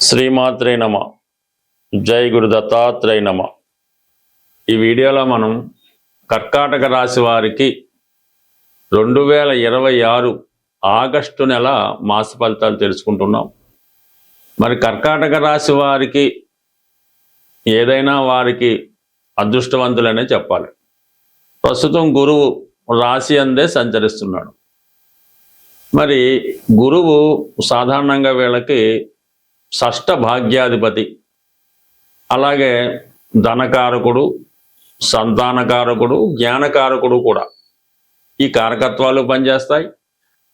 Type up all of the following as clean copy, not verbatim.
శ్రీమాత్రే నమ. జై గురు దత్తాత్రేయ నమ. ఈ వీడియోలో మనం కర్కాటక రాశి వారికి 2026 ఆగస్టు నెల మాస ఫలితాలు తెలుసుకుంటున్నాం. మరి కర్కాటక రాశి వారికి ఏదైనా వారికి అదృష్టవంతులనే చెప్పాలి. ప్రస్తుతం గురువు రాశి అందే సంచరిస్తున్నాడు. మరి గురువు సాధారణంగా వీళ్ళకి షష్ఠ భాగ్యాధిపతి, అలాగే ధనకారకుడు, సంతానకారకుడు, జ్ఞానకారకుడు కూడా. ఈ కారకత్వాలు పనిచేస్తాయి,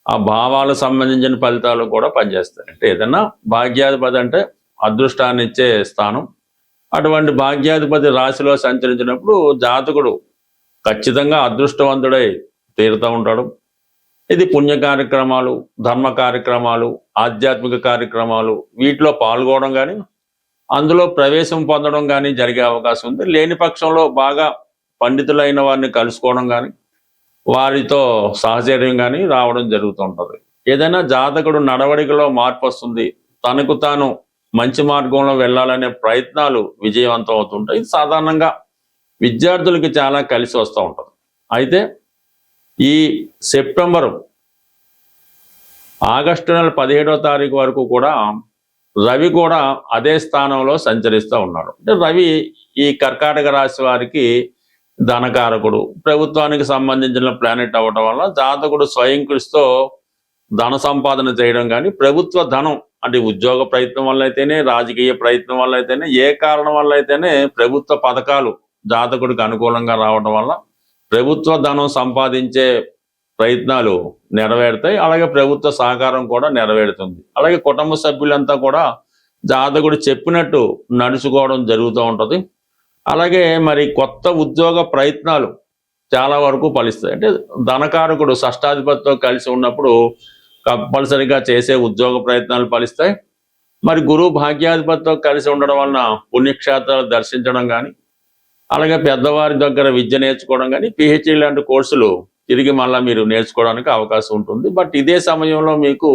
ఆ భావాలకు సంబంధించిన ఫలితాలు కూడా పనిచేస్తాయి. అంటే ఏదైనా భాగ్యాధిపతి అంటే అదృష్టాన్ని ఇచ్చే స్థానం. అటువంటి భాగ్యాధిపతి రాశిలో సంచరించినప్పుడు జాతకుడు ఖచ్చితంగా అదృష్టవంతుడై తీరుతూ ఉంటాడు. ఇది పుణ్య కార్యక్రమాలు, ధర్మ కార్యక్రమాలు, ఆధ్యాత్మిక కార్యక్రమాలు వీటిలో పాల్గొనడం కానీ, అందులో ప్రవేశం పొందడం కానీ జరిగే అవకాశం ఉంది. లేని పక్షంలో బాగా పండితులైన వారిని కలుసుకోవడం కానీ, వారితో సహచర్యం కానీ రావడం జరుగుతూ ఉంటుంది. ఏదైనా జాతకుడు నడవడికలో మార్పు వస్తుంది, తనకు తాను మంచి మార్గంలో వెళ్ళాలనే ప్రయత్నాలు విజయవంతం అవుతుంటాయి. ఇది సాధారణంగా విద్యార్థులకి చాలా కలిసి వస్తూ ఉంటుంది. అయితే ఈ ఆగస్టు నెల 17వ తారీఖు వరకు కూడా రవి కూడా అదే స్థానంలో సంచరిస్తూ ఉన్నాడు. అంటే రవి ఈ కర్కాటక రాశి వారికి ధనకారకుడు, ప్రభుత్వానికి సంబంధించిన ప్లానెట్ అవ్వటం వల్ల జాతకుడు స్వయం కృషితో ధన సంపాదన చేయడం కానీ, ప్రభుత్వ ధనం అంటే ఉద్యోగ ప్రయత్నం వల్ల అయితేనే, రాజకీయ ప్రయత్నం వల్ల అయితేనే, ఏ కారణం వల్ల అయితేనే ప్రభుత్వ పథకాలు జాతకుడికి అనుకూలంగా రావడం వల్ల ప్రభుత్వ ధనం సంపాదించే ప్రయత్నాలు నెరవేరుతాయి. అలాగే ప్రభుత్వ సహకారం కూడా నెరవేరుతుంది. అలాగే కుటుంబ సభ్యులంతా కూడా జాతకుడు చెప్పినట్టు నడుచుకోవడం జరుగుతూ ఉంటుంది. అలాగే మరి కొత్త ఉద్యోగ ప్రయత్నాలు చాలా వరకు ఫలిస్తాయి. అంటే ధనకారకుడు షష్టాధిపతితో కలిసి ఉన్నప్పుడు కంపల్సరిగా చేసే ఉద్యోగ ప్రయత్నాలు ఫలిస్తాయి. మరి గురువు భాగ్యాధిపతితో కలిసి ఉండడం వలన పుణ్యక్షేత్రాలు దర్శించడం కానీ, అలాగే పెద్దవారి దగ్గర విద్య నేర్చుకోవడం కానీ, పిహెచ్డి లాంటి కోర్సులు తిరిగి మళ్ళీ మీరు నేర్చుకోవడానికి అవకాశం ఉంటుంది. బట్ ఇదే సమయంలో మీకు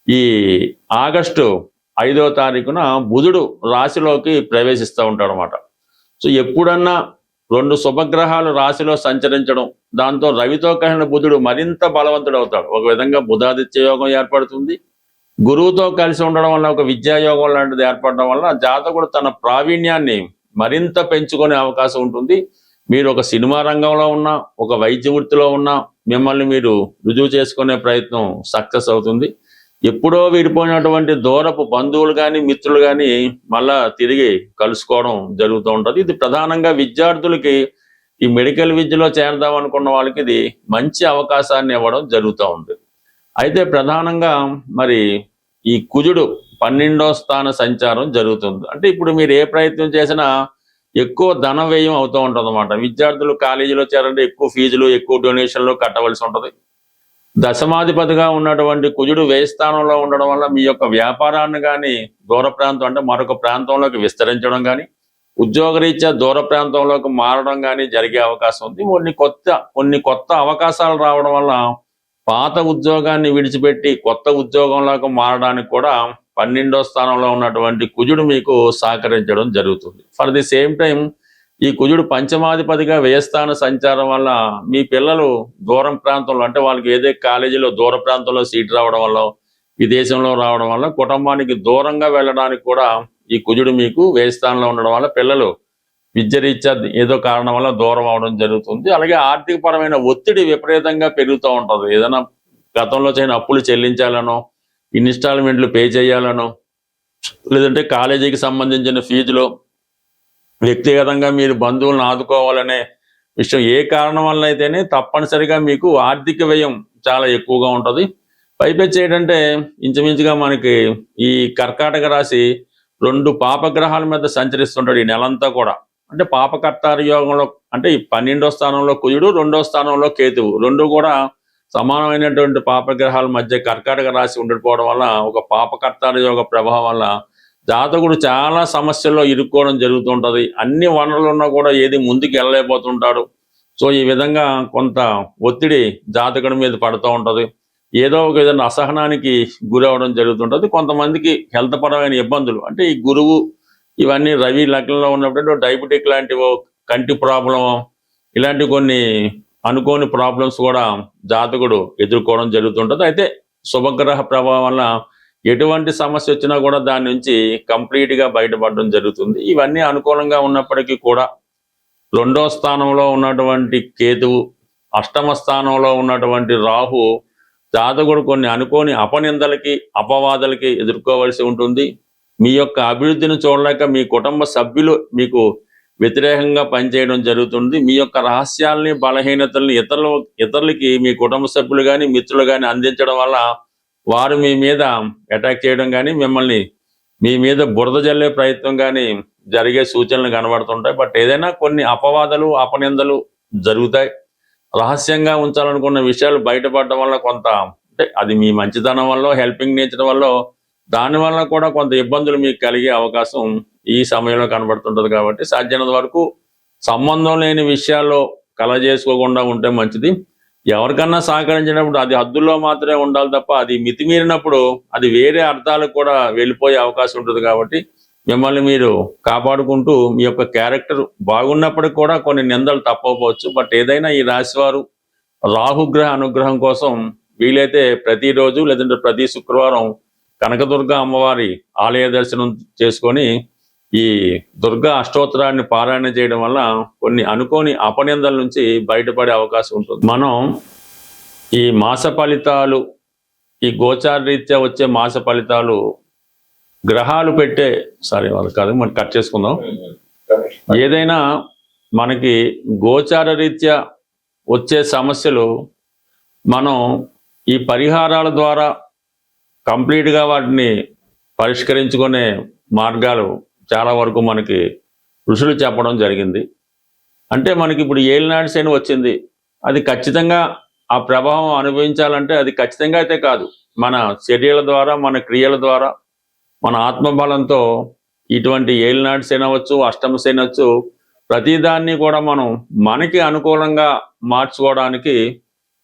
ఈ ఆగస్టు 5వ తారీఖున బుధుడు రాశిలోకి ప్రవేశిస్తూ ఉంటాడు అన్నమాట. సో ఎప్పుడన్నా 2 శుభగ్రహాలు రాశిలో సంచరించడం, దాంతో రవితో కలిసిన బుధుడు మరింత బలవంతుడు అవుతాడు. ఒక విధంగా బుధాదిత్య యోగం ఏర్పడుతుంది. గురువుతో కలిసి ఉండడం వల్ల ఒక విద్యాయోగం లాంటిది ఏర్పడడం వల్ల జాతకుడు తన ప్రావీణ్యాన్ని మరింత పెంచుకునే అవకాశం ఉంటుంది. మీరు ఒక సినిమా రంగంలో ఉన్నా, ఒక వైద్య వృత్తిలో ఉన్నా మిమ్మల్ని మీరు రుజువు చేసుకునే ప్రయత్నం సక్సెస్ అవుతుంది. ఎప్పుడో విడిపోయినటువంటి దూరపు బంధువులు కానీ, మిత్రులు కానీ మళ్ళా తిరిగి కలుసుకోవడం జరుగుతూ ఉంటుంది. ఇది ప్రధానంగా విద్యార్థులకి, ఈ మెడికల్ విద్యలో చేరదాం అనుకున్న వాళ్ళకి ఇది మంచి అవకాశాన్ని ఇవ్వడం జరుగుతూ ఉంది. అయితే ప్రధానంగా మరి ఈ కుజుడు 12వ స్థాన సంచారం జరుగుతుంది. అంటే ఇప్పుడు మీరు ఏ ప్రయత్నం చేసినా ఎక్కువ ధన వ్యయం అవుతూ ఉంటుంది అన్నమాట. విద్యార్థులు కాలేజీలో చేరంటే ఎక్కువ ఫీజులు, ఎక్కువ డొనేషన్లు కట్టవలసి ఉంటుంది. దశమాధిపతిగా ఉన్నటువంటి కుజుడు వ్యయ స్థానంలో ఉండడం వల్ల మీ యొక్క వ్యాపారాన్ని కానీ దూర ప్రాంతం అంటే మరొక ప్రాంతంలోకి విస్తరించడం కానీ, ఉద్యోగరీత్యా దూర ప్రాంతంలోకి మారడం కానీ జరిగే అవకాశం ఉంది. కొన్ని కొత్త అవకాశాలు రావడం వల్ల పాత ఉద్యోగాన్ని విడిచిపెట్టి కొత్త ఉద్యోగంలోకి మారడానికి కూడా 12వ స్థానంలో ఉన్నటువంటి కుజుడు మీకు సహకరించడం జరుగుతుంది. ఫర్ ది సేమ్ టైం ఈ కుజుడు పంచమాధిపతిగా వ్యయస్థాన సంచారం వల్ల మీ పిల్లలు దూరం ప్రాంతంలో అంటే వాళ్ళకి ఏదే కాలేజీలో దూర ప్రాంతంలో సీట్ రావడం వల్ల, విదేశంలో రావడం వల్ల కుటుంబానికి దూరంగా వెళ్ళడానికి కూడా ఈ కుజుడు మీకు వ్యయస్థానంలో ఉండడం వల్ల పిల్లలు విద్యరీత్యా ఏదో కారణం వల్ల దూరం అవడం జరుగుతుంది. అలాగే ఆర్థిక పరమైన ఒత్తిడి విపరీతంగా పెరుగుతూ ఉంటుంది. ఏదైనా గతంలో చేయని అప్పులు చెల్లించాలనో, ఇన్స్టాల్మెంట్లు పే చేయాలనో, లేదంటే కాలేజీకి సంబంధించిన ఫీజులో వ్యక్తిగతంగా మీరు బంధువులను ఆదుకోవాలనే విషయం ఏ కారణం వల్ల అయితేనే తప్పనిసరిగా మీకు ఆర్థిక వ్యయం చాలా ఎక్కువగా ఉంటుంది. పైపెచ్చి ఏంటంటే ఇంచుమించుగా మనకి ఈ కర్కాటక రాశి 2 పాపగ్రహాల మీద సంచరిస్తుంటాడు ఈ నెలంతా కూడా. అంటే పాపకర్తార యోగంలో అంటే ఈ 12వ స్థానంలో కుజుడు, 2వ స్థానంలో కేతువు, 2 కూడా సమానమైనటువంటి పాపగ్రహాల మధ్య కర్కాటక రాశి ఉండిపోవడం వల్ల ఒక పాపకర్తార యోగ ప్రభావం వల్ల జాతకుడు చాలా సమస్యల్లో ఇరుక్కోవడం జరుగుతుంటుంది. అన్ని వనరులు ఉన్నా కూడా ఏది ముందుకు వెళ్ళలేకపోతుంటాడు. సో ఈ విధంగా కొంత ఒత్తిడి జాతకుడి మీద పడుతూ ఉంటుంది. ఏదో ఒక విధంగా అసహనానికి గురవడం జరుగుతుంటుంది. కొంతమందికి హెల్త్ పరమైన ఇబ్బందులు అంటే ఈ గురువు ఇవన్నీ రవి లగ్నంలో ఉన్నప్పుడు డయాబెటిక్ లాంటివో, కంటి ప్రాబ్లమో, ఇలాంటి కొన్ని అనుకోని ప్రాబ్లమ్స్ కూడా జాతకుడు ఎదుర్కోవడం జరుగుతుంటుంది. అయితే శుభగ్రహ ప్రభావం వల్ల ఎటువంటి సమస్య వచ్చినా కూడా దాని నుంచి కంప్లీట్గా బయటపడడం జరుగుతుంది. ఇవన్నీ అనుకూలంగా ఉన్నప్పటికీ కూడా 2వ స్థానంలో ఉన్నటువంటి కేతువు, అష్టమ స్థానంలో ఉన్నటువంటి రాహు జాతకుడు కొన్ని అనుకోని అపనిందలకి, అపవాదాలకి ఎదుర్కోవలసి ఉంటుంది. మీ యొక్క అభివృద్ధిని చూడలేక మీ కుటుంబ సభ్యులు మీకు వ్యతిరేకంగా పనిచేయడం జరుగుతుంది. మీ యొక్క రహస్యాల్ని, బలహీనతల్ని ఇతరులకి మీ కుటుంబ సభ్యులు కానీ, మిత్రులు కానీ అందించడం వల్ల వారు మీ మీద అటాక్ చేయడం కానీ, మిమ్మల్ని మీ మీద బురద జల్లే ప్రయత్నం కానీ జరిగే సూచనలు కనబడుతుంటాయి. బట్ ఏదైనా కొన్ని అపవాదాలు, అపనిందలు జరుగుతాయి. రహస్యంగా ఉంచాలనుకున్న విషయాలు బయటపడడం వల్ల కొంత అంటే అది మీ మంచితనం వల్ల, హెల్పింగ్ నేచర్ వల్ల, దానివల్ల కూడా కొంత ఇబ్బందులు మీకు కలిగే అవకాశం ఈ సమయంలో కనబడుతుంటది. కాబట్టి సాధ్యమైనంత వరకు సంబంధం లేని విషయాల్లో కలగజేసుకోకుండా ఉంటే మంచిది. ఎవరికన్నా సహకరించినప్పుడు అది హద్దుల్లో మాత్రమే ఉండాలి తప్ప అది మితిమీరినప్పుడు అది వేరే అర్థాలకు కూడా వెళ్ళిపోయే అవకాశం ఉంటుంది. కాబట్టి మిమ్మల్ని మీరు కాపాడుకుంటూ మీ యొక్క క్యారెక్టర్ బాగున్నప్పటికి కూడా కొన్ని నిందలు తప్పకపోవచ్చు. బట్ ఏదైనా ఈ రాశివారు రాహుగ్రహ అనుగ్రహం కోసం వీలైతే ప్రతిరోజు లేదంటే ప్రతి శుక్రవారం కనకదుర్గ అమ్మవారి ఆలయ దర్శనం చేసుకొని ఈ దుర్గా అష్టోత్తరాన్ని పారాయణ చేయడం వల్ల కొన్ని అనుకోని అపనిందల నుంచి బయటపడే అవకాశం ఉంటుంది. మనం ఈ మాస ఫలితాలు, ఈ గోచార రీత్యా వచ్చే మాస ఫలితాలు గ్రహాలు పెట్టే వాళ్ళు కాదు, మనం కట్ చేసుకుందాం. ఏదైనా మనకి గోచార రీత్యా వచ్చే సమస్యలు మనం ఈ పరిహారాల ద్వారా కంప్లీట్గా వాటిని పరిష్కరించుకునే మార్గాలు చాలా వరకు మనకి ఋషులు చెప్పడం జరిగింది. అంటే మనకి ఇప్పుడు ఏలినాటి శని వచ్చింది, అది ఖచ్చితంగా ఆ ప్రభావం అనుభవించాలంటే అది ఖచ్చితంగా అయితే కాదు, మన చర్యల ద్వారా, మన క్రియల ద్వారా, మన ఆత్మబలంతో ఇటువంటి ఏలినాటి శని అవ్వచ్చు, అష్టమ శని అవచ్చు, ప్రతిదాన్ని కూడా మనం మనకి అనుకూలంగా మార్చుకోవడానికి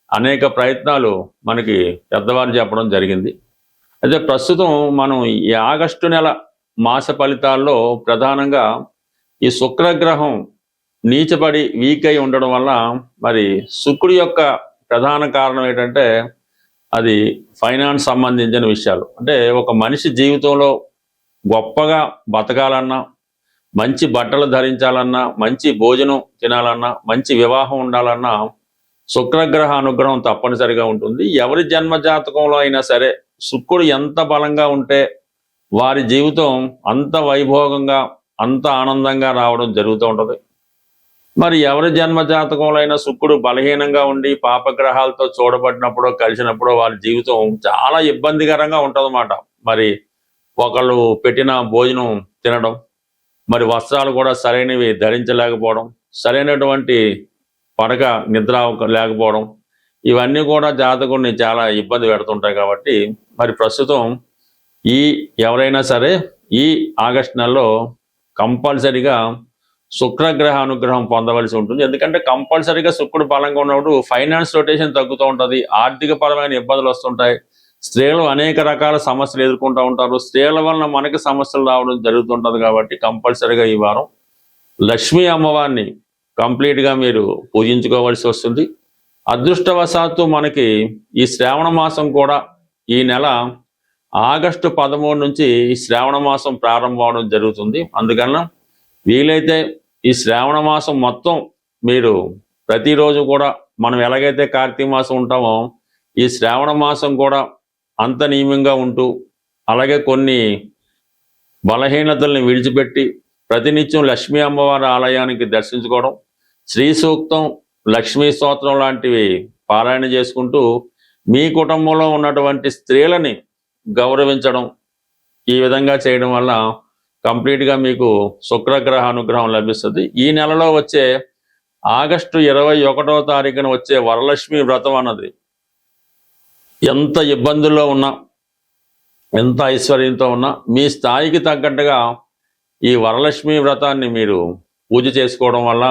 అనేక ప్రయత్నాలు మనకి పెద్దవారు చెప్పడం జరిగింది. అయితే ప్రస్తుతం మనం ఈ ఆగస్టు నెల మాస ఫలితాల్లో ప్రధానంగా ఈ శుక్రగ్రహం నీచపడి వీక్ అయి ఉండడం వల్ల మరి శుక్రుడి యొక్క ప్రధాన కారణం ఏంటంటే అది ఫైనాన్స్ సంబంధించిన విషయాలు. అంటే ఒక మనిషి జీవితంలో గొప్పగా బతకాలన్నా, మంచి బట్టలు ధరించాలన్నా, మంచి భోజనం తినాలన్నా, మంచి వివాహం ఉండాలన్నా శుక్రగ్రహ అనుగ్రహం తప్పనిసరిగా ఉంటుంది. ఎవరి జన్మ జాతకంలో అయినా సరే శుక్రుడు ఎంత బలంగా ఉంటే వారి జీవితం అంత వైభోగంగా, అంత ఆనందంగా రావడం జరుగుతూ ఉంటుంది. మరి ఎవరి జన్మ జాతకంలో అయినా శుక్రుడు బలహీనంగా ఉండి పాపగ్రహాలతో చూడబడినప్పుడో కలిసినప్పుడో వారి జీవితం చాలా ఇబ్బందికరంగా ఉంటుందన్నమాట. మరి ఒకళ్ళు పెట్టిన భోజనం తినడం, మరి వస్త్రాలు కూడా సరైనవి ధరించలేకపోవడం, సరైనటువంటి పడక నిద్ర లేకపోవడం, ఇవన్నీ కూడా జాతకుడిని చాలా ఇబ్బంది పెడుతుంటాయి. కాబట్టి మరి ప్రస్తుతం ఎవరైనా సరే ఈ ఆగస్టు నెలలో కంపల్సరిగా శుక్రగ్రహ అనుగ్రహం పొందవలసి ఉంటుంది. ఎందుకంటే కంపల్సరిగా శుక్రుడు బలంగా ఉన్నప్పుడు ఫైనాన్స్ రొటేషన్ తగ్గుతూ ఉంటుంది, ఆర్థిక పరమైన ఇబ్బందులు వస్తుంటాయి, స్త్రీలు అనేక రకాల సమస్యలు ఎదుర్కొంటూ ఉంటారు, స్త్రీల వలన మనకి సమస్యలు రావడం జరుగుతుంటుంది. కాబట్టి కంపల్సరిగా ఈ వారం లక్ష్మీ అమ్మవారిని కంప్లీట్గా మీరు పూజించుకోవాల్సి వస్తుంది. అదృష్టవశాత్తు మనకి ఈ శ్రావణ మాసం కూడా ఈ నెల ఆగస్టు 13 నుంచి ఈ శ్రావణ మాసం ప్రారంభం అవడం జరుగుతుంది. అందుకన్న వీలైతే ఈ శ్రావణ మాసం మొత్తం మీరు ప్రతిరోజు కూడా మనం ఎలాగైతే కార్తీక మాసం ఉంటామో ఈ శ్రావణ మాసం కూడా అంత నియమంగా ఉంటూ, అలాగే కొన్ని బలహీనతల్ని విడిచిపెట్టి ప్రతినిత్యం లక్ష్మీ అమ్మవారి ఆలయానికి దర్శించుకోవడం, శ్రీ సూక్తం, లక్ష్మీ స్తోత్రం లాంటివి పారాయణ చేసుకుంటూ మీ కుటుంబంలో ఉన్నటువంటి స్త్రీలని గౌరవించడం, ఈ విధంగా చేయడం వల్ల కంప్లీట్గా మీకు శుక్రగ్రహ అనుగ్రహం లభిస్తుంది. ఈ నెలలో వచ్చే ఆగస్టు 21వ తారీఖున వచ్చే వరలక్ష్మి వ్రతం అన్నది ఎంత ఇబ్బందుల్లో ఉన్నా, ఎంత ఐశ్వర్యంతో ఉన్నా మీ స్థాయికి తగ్గట్టుగా ఈ వరలక్ష్మి వ్రతాన్ని మీరు పూజ చేసుకోవడం వల్ల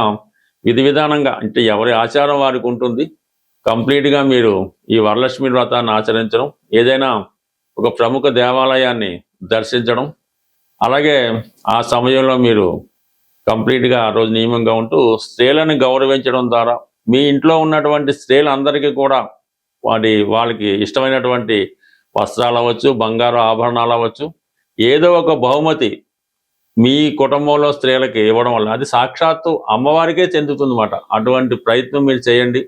విధి విధానంగా, అంటే ఎవరి ఆచారం వారికి ఉంటుంది, కంప్లీట్గా మీరు ఈ వరలక్ష్మి వ్రతాన్ని ఆచరించడం, ఏదైనా ఒక ప్రముఖ దేవాలయాన్ని దర్శించడం, అలాగే ఆ సమయంలో మీరు కంప్లీట్గా ఆ రోజు నియమంగా ఉంటూ స్త్రీలను గౌరవించడం ద్వారా మీ ఇంట్లో ఉన్నటువంటి స్త్రీలందరికీ కూడా వాళ్ళకి ఇష్టమైనటువంటి వస్త్రాలు అవ్వచ్చు, బంగారు ఆభరణాలు అవ్వచ్చు, ఏదో ఒక బహుమతి మీ కుటుంబంలో స్త్రీలకి ఇవ్వడం వల్ల అది సాక్షాత్తు అమ్మవారికే చెందుతుందన్నమాట. అటువంటి ప్రయత్నం మీరు చేయండి.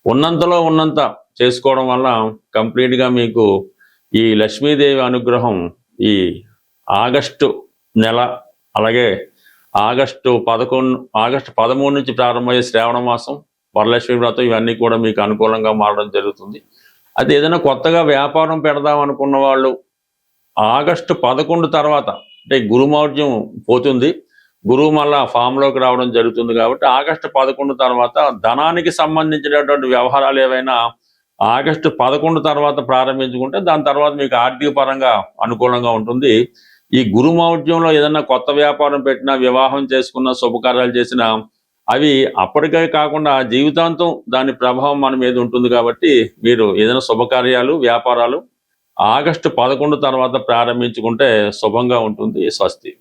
ఉన్నంతలో ఉన్నంత చేసుకోవడం వల్ల కంప్లీట్గా మీకు ఈ లక్ష్మీదేవి అనుగ్రహం ఈ ఆగస్టు నెల, అలాగే ఆగస్టు 13 నుంచి ప్రారంభమయ్యే శ్రావణ మాసం, వరలక్ష్మి వ్రతం ఇవన్నీ కూడా మీకు అనుకూలంగా మారడం జరుగుతుంది. అది ఏదైనా కొత్తగా వ్యాపారం పెడదాం అనుకున్న వాళ్ళు ఆగస్టు 11 తర్వాత, అంటే గురుమౌఢ్యం పోతుంది, గురువు మళ్ళా ఫామ్లోకి రావడం జరుగుతుంది కాబట్టి ఆగస్టు 11 తర్వాత ధనానికి సంబంధించినటువంటి వ్యవహారాలు ఏవైనా ఆగస్టు 11 తర్వాత ప్రారంభించుకుంటే దాని తర్వాత మీకు ఆర్థిక పరంగా అనుకూలంగా ఉంటుంది. ఈ గురుమౌఢ్యంలో ఏదైనా కొత్త వ్యాపారం పెట్టినా, వివాహం చేసుకున్న, శుభకార్యాలు చేసినా అవి అప్పటికే కాకుండా జీవితాంతం దాని ప్రభావం మన మీద ఉంటుంది. కాబట్టి మీరు ఏదైనా శుభకార్యాలు, వ్యాపారాలు ఆగస్టు 11 తర్వాత ప్రారంభించుకుంటే శుభంగా ఉంటుంది. స్వస్తి.